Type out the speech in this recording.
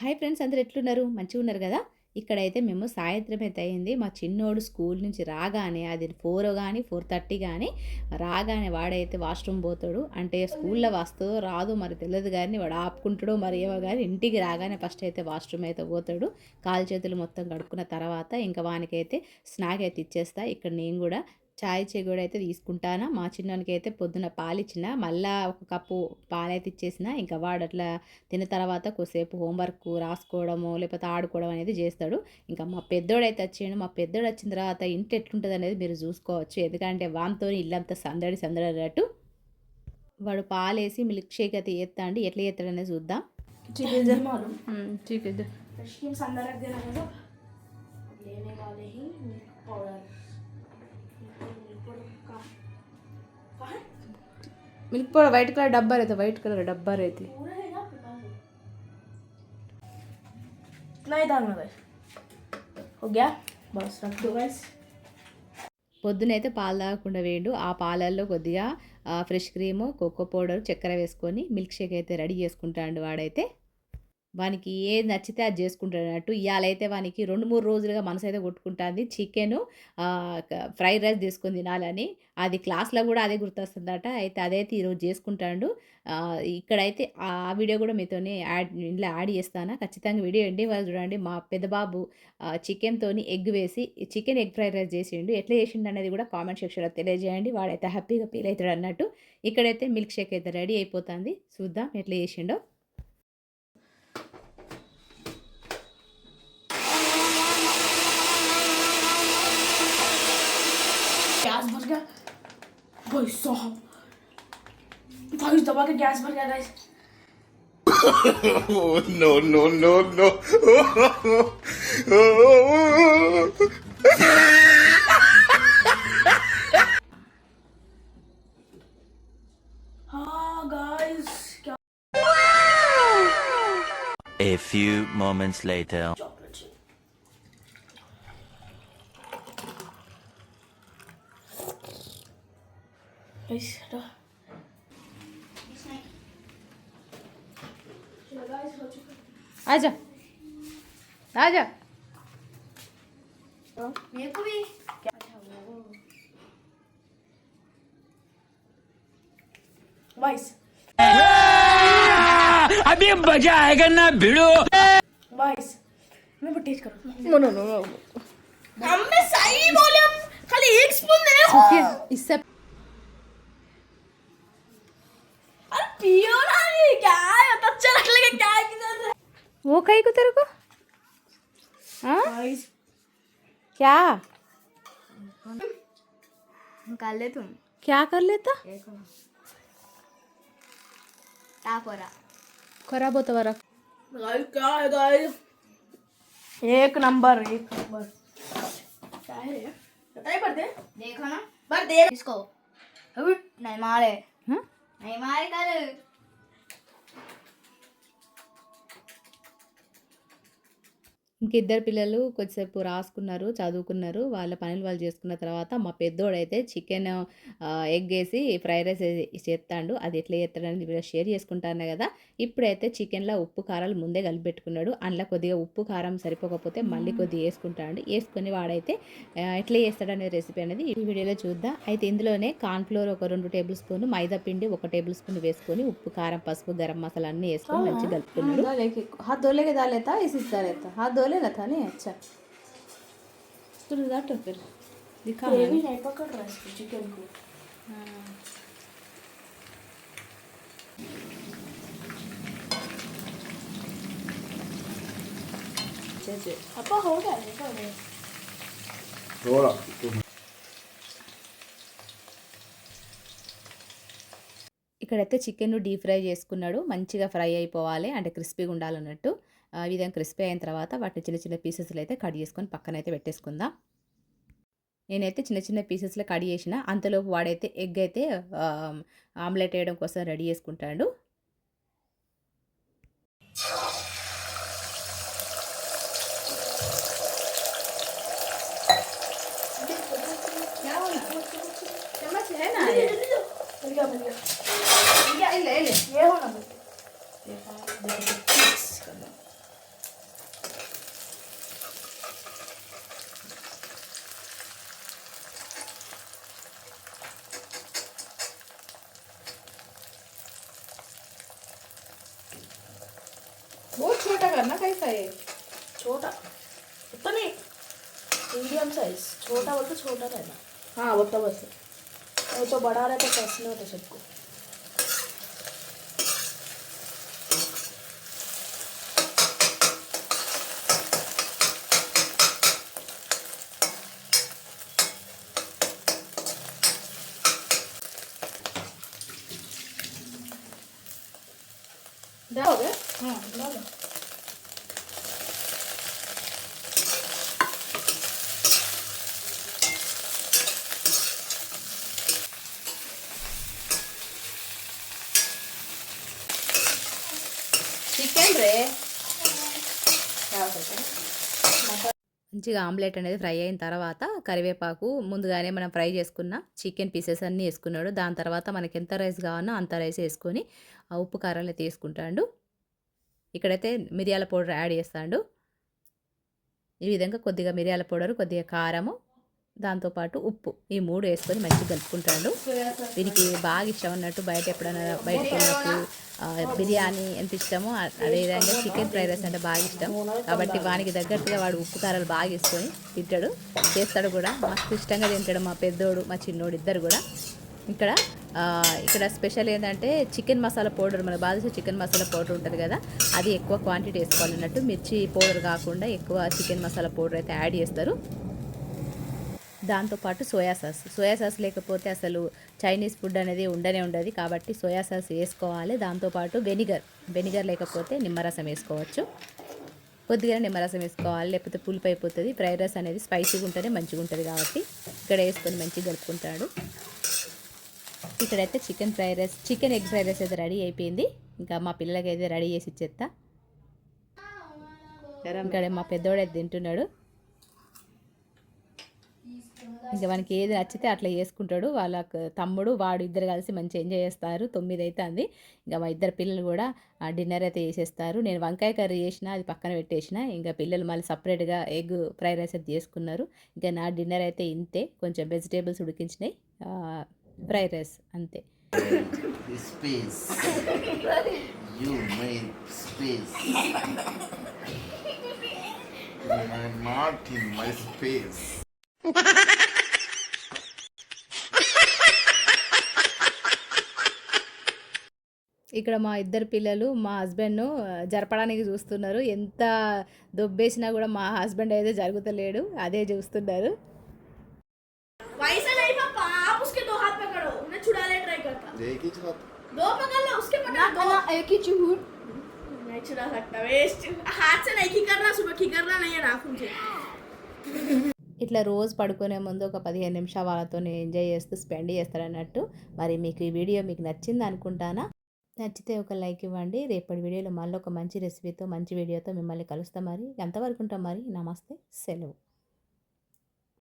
Hi friends, అందరూ ఎట్లున్నారు? మంచిగా ఉన్నారు కదా? ఇక్కడైతే మేము సాయంత్రం అయితే అయింది. మా చిన్నోడు స్కూల్ నుంచి రాగానే అది 4 కానీ 4:30 కానీ రాగానే వాడైతే వాష్రూమ్ పోతాడు. అంటే స్కూల్లో వస్తుందో రాదో మరి తెలియదు, కానీ వాడు ఆపుకుంటాడో మరి ఏమో, కానీ ఇంటికి రాగానే ఫస్ట్ అయితే వాష్రూమ్ అయితే పోతాడు. కాలు చేతులు మొత్తం కడుక్కున్న తర్వాత ఇంకా వానికైతే స్నాక్ అయితే ఇచ్చేస్తా. ఇక్కడ నేను కూడా చాయ్ చెగుడు అయితే తీసుకుంటాను. మా చిన్నోనికి అయితే పొద్దున పాలు ఇచ్చిన, మళ్ళీ ఒక కప్పు పాలైతే ఇచ్చేసిన. ఇంకా వాడు అట్లా తిన్న తర్వాత కొద్దిసేపు హోంవర్క్ రాసుకోవడము లేకపోతే ఆడుకోవడం అనేది చేస్తాడు. ఇంకా మా పెద్దోడైతే వచ్చాడు. మా పెద్దోడు వచ్చిన తర్వాత ఇంటి ఎట్లుంటుంది అనేది మీరు చూసుకోవచ్చు. ఎందుకంటే వాంతో ఇల్లంతా సందడి సందడి అన్నట్టు. వాడు పాలేసి మిల్క్ షేక్ అయితే చేస్తాడు. ఎట్లా చేస్తాడు అనేది చూద్దాం. मिल्क पाउडर वाइट कलर डब्बा रहता, वाइट कलर डब्बा रहती नहीं डालना गाइस। हो गया, बस रख दो गाइस। పొద్దునైతే పాలు తాగకుండా వేయండు. ఆ పాలల్లో కొద్దిగా ఫ్రెష్ క్రీము, కోకో పౌడర్, చక్కెర వేసుకొని మిల్క్ షేక్ అయితే రెడీ చేసుకుంటాడు. వాడైతే వానికి ఏది నచ్చితే అది చేసుకుంటాడు అన్నట్టు. ఇవాళైతే వానికి 2-3 రోజులుగా మనసు అయితే కొట్టుకుంటుంది చికెను ఫ్రైడ్ రైస్ తీసుకొని తినాలని. అది క్లాస్లో కూడా అదే గుర్తొస్తుందట. అయితే అదైతే ఈరోజు చేసుకుంటాడు. ఇక్కడైతే ఆ వీడియో కూడా మీతోనే ఇంట్లో యాడ్ చేస్తాను. ఖచ్చితంగా వీడియో ఎండి వాళ్ళు చూడండి. మా పెద్ద బాబు చికెన్తోని ఎగ్ వేసి చికెన్ ఎగ్ ఫ్రైడ్ రైస్ చేసిండు. ఎట్లా చేసిండు అనేది కూడా కామెంట్ సెక్షన్లో తెలియజేయండి. వాడైతే హ్యాపీగా ఫీల్ అవుతాడు అన్నట్టు. ఇక్కడైతే మిల్క్ షేక్ అయితే రెడీ అయిపోతుంది. చూద్దాం ఎట్లా చేసిండో. गैस भर गया भाई साहब, भाई दबा के गैस भर गया guys. No no no no हाँ गाइस क्या। A few moments later. आजा आजा, मेरे को भी क्या वाइस अभी मजा आएगा ना भिड़ो। वाइस मैं टेस्ट करूं। नो नो नो नो हमने सही बोले, हम खाली एक स्पून दे हो इससे पियो ना। ये क्या है, तो अच्छा लगेगा क्या है किधर है वो कहीं को तेरे को हाँ गाइस। क्या निकाल ले तुम। क्या कर लेता? देखो टापोरा खराब होता वाला। गाइस क्या है गाइस, एक नंबर क्या है ये बताइए। पर दे देखो ना, पर दे इसको अभी नहीं मारे। हाँ? नहीं मारे कल ఇంకిద్దరు పిల్లలు కొద్దిసేపు రాసుకున్నారు, చదువుకున్నారు. వాళ్ళ పనులు వాళ్ళు చేసుకున్న తర్వాత మా పెద్దోడైతే చికెన్ ఎగ్ వేసి ఫ్రైడ్ రైస్ చేస్తాడు. అది ఎట్లా చేస్తాడని వీళ్ళు షేర్ చేసుకుంటాను కదా. ఇప్పుడైతే చికెన్లో ఉప్పు కారాలు ముందే కలిపి పెట్టుకున్నాడు. అందులో కొద్దిగా ఉప్పు కారం సరిపోకపోతే మళ్ళీ కొద్దిగా వేసుకుంటాడు. వేసుకొని వాడైతే ఎట్లా చేస్తాడనే రెసిపీ అనేది ఈ వీడియోలో చూద్దాం. అయితే ఇందులోనే కార్న్ఫ్లోర్ ఒక 2 టేబుల్ స్పూన్, మైదా పిండి 1 టేబుల్ స్పూన్ వేసుకొని ఉప్పు కారం పసుపు గరం మసాలా అన్నీ వేసుకొని మంచిగా కలుపుకున్నాడు. हाथ धोले के डाल लेता इसी तरह रहता, हाथ धो लेना था नहीं। अच्छा तो फिर दिखा ये भी नहीं पकड़ रहा इसको चिकन को। अपा हो गया देखो थोड़ा ఇక్కడైతే చికెన్ డీప్ ఫ్రై చేసుకున్నాడు. మంచిగా ఫ్రై అయిపోవాలి, అంటే క్రిస్పీగా ఉండాలన్నట్టు. ఈ విధంగా క్రిస్పీ అయిన తర్వాత వాటిని చిన్న చిన్న పీసెస్లో అయితే కట్ చేసుకొని పక్కనైతే పెట్టేసుకుందాం. నేనైతే చిన్న చిన్న పీసెస్లో కట్ చేసిన. అంతలోపు వాడైతే ఎగ్ అయితే ఆమ్లెట్ వేయడం కోసం రెడీ చేసుకుంటాడు. है ना ये मिल गया ये होना बस। करना कैसा है? छोटा उतना नहीं, मीडियम साइज। छोटा बोलते छोटा रहना। हाँ वो तो बस वो तो बड़ा रहता तो कैसे नहीं होता सबको। डालोगे? हाँ डालो। చికెన్ రే మంచిగా ఆమ్లెట్ అనేది ఫ్రై అయిన తర్వాత కరివేపాకు ముందుగానే మనం ఫ్రై చేసుకున్న చికెన్ పీసెస్ అన్నీ వేసుకున్నాడు. దాని తర్వాత మనకి ఎంత రైస్ కావాలో అంత రైస్ వేసుకొని ఆ ఉప్పు కారాలు అయితే వేసుకుంటాడు. ఇక్కడైతే మిరియాల పౌడర్ యాడ్ చేస్తాడు. ఈ విధంగా కొద్దిగా మిరియాల పౌడర్, కొద్దిగా కారము, దాంతోపాటు ఉప్పు, ఈ 3 వేసుకొని మంచిగా కలుపుకుంటాడు. వీరికి బాగా ఇష్టం అన్నట్టు బయట ఎప్పుడైనా బయటకు వెళ్ళినప్పుడు బిర్యానీ ఎంత ఇష్టమో అదేవిధంగా చికెన్ ఫ్రైడ్ రైస్ అంటే బాగా ఇష్టం. కాబట్టి వానికి తగ్గట్టుగా వాడు ఉప్పు కారాలు బాగా వేసుకొని తింటాడు, చేస్తాడు కూడా. మస్తు ఇష్టంగా తింటాడు మా పెద్దోడు మా చిన్నోడు ఇద్దరు కూడా. ఇక్కడ స్పెషల్ ఏంటంటే చికెన్ మసాలా పౌడర్, మన బాదుషా చికెన్ మసాలా పౌడర్ ఉంటుంది కదా, అది ఎక్కువ క్వాంటిటీ వేసుకోవాలన్నట్టు. మిర్చి పౌడర్ కాకుండా ఎక్కువ చికెన్ మసాలా పౌడర్ అయితే యాడ్ చేస్తారు. దాంతోపాటు సోయా సాస్ లేకపోతే అసలు చైనీస్ ఫుడ్ అనేది ఉండదు. కాబట్టి సోయా సాస్ వేసుకోవాలి. దాంతోపాటు వెనిగర్ లేకపోతే నిమ్మరసం వేసుకోవచ్చు. కొద్దిగా నిమ్మరసం వేసుకోవాలి, లేకపోతే పులుపు అయిపోతుంది. ఫ్రైడ్ రైస్ అనేది స్పైసీగా ఉంటేనే మంచిగా ఉంటుంది కాబట్టి ఇక్కడ వేసుకొని మంచిగా కలుపుకుంటాడు. ఇక్కడైతే చికెన్ ఎగ్ ఫ్రైడ్ రైస్ అయితే రెడీ అయిపోయింది. ఇంకా మా పిల్లలకి అయితే రెడీ చేసి ఇచ్చేస్తా. ఇక్కడ మా పెద్దోడైతే తింటున్నాడు. ఇంకా మనకి ఏది నచ్చితే అట్లా చేసుకుంటాడు. వాళ్ళ తమ్ముడు వాడు ఇద్దరు కలిసి మంచిగా ఎంజాయ్ చేస్తారు. 9 అవుతుంది. ఇంకా మా ఇద్దరు పిల్లలు కూడా డిన్నర్ అయితే చేసేస్తారు. నేను వంకాయ కర్రీ చేసిన, అది పక్కన పెట్టేసిన. ఇంకా పిల్లలు మళ్ళీ సపరేట్గా ఎగ్ ఫ్రైడ్ రైస్ అయితే చేసుకున్నారు. ఇంకా నా డిన్నర్ అయితే ఇంతే, కొంచెం వెజిటేబుల్స్ ఉడికించినాయి, ఫ్రైడ్ రైస్ అంతే. Space. You made space. You are not in my space. ఇక్కడ మా ఇద్దరు పిల్లలు మా హస్బెండ్ను జరపడానికి చూస్తున్నారు. ఎంత దొబ్బేసినా కూడా మా హస్బెండ్ అయితే జరుగుతలేడు, అదే చూస్తున్నారు. वैसा नहीं पापा, आप उसके 2 हाथ पकड़ो, मैं छुड़ाने ट्राई करता। एक ही हाथ. 2 पकड़ लो, उसके पकड़ दो। एक ही चूहूट नहीं छुड़ा सकता, वेस्ट। हाथ से नहीं करना, सुबह की करना नहीं है नाखून से। ఇట్లా రోజు పడుకునే ముందు ఒక 15 నిమిషాలు వాళ్ళతో ఎంజాయ్ చేస్తూ స్పెండ్ చేస్తారన్నట్టు. మరి మీకు ఈ వీడియో మీకు నచ్చింది అనుకుంటానా? నచ్చితే ఒక లైక్ ఇవ్వండి. రేపటి వీడియోలో మళ్ళీ ఒక మంచి రెసిపీతో మంచి వీడియోతో మిమ్మల్ని కలుస్తాం. మరి ఎంతవరకు ఉంటాం మరి. నమస్తే, సెలవు.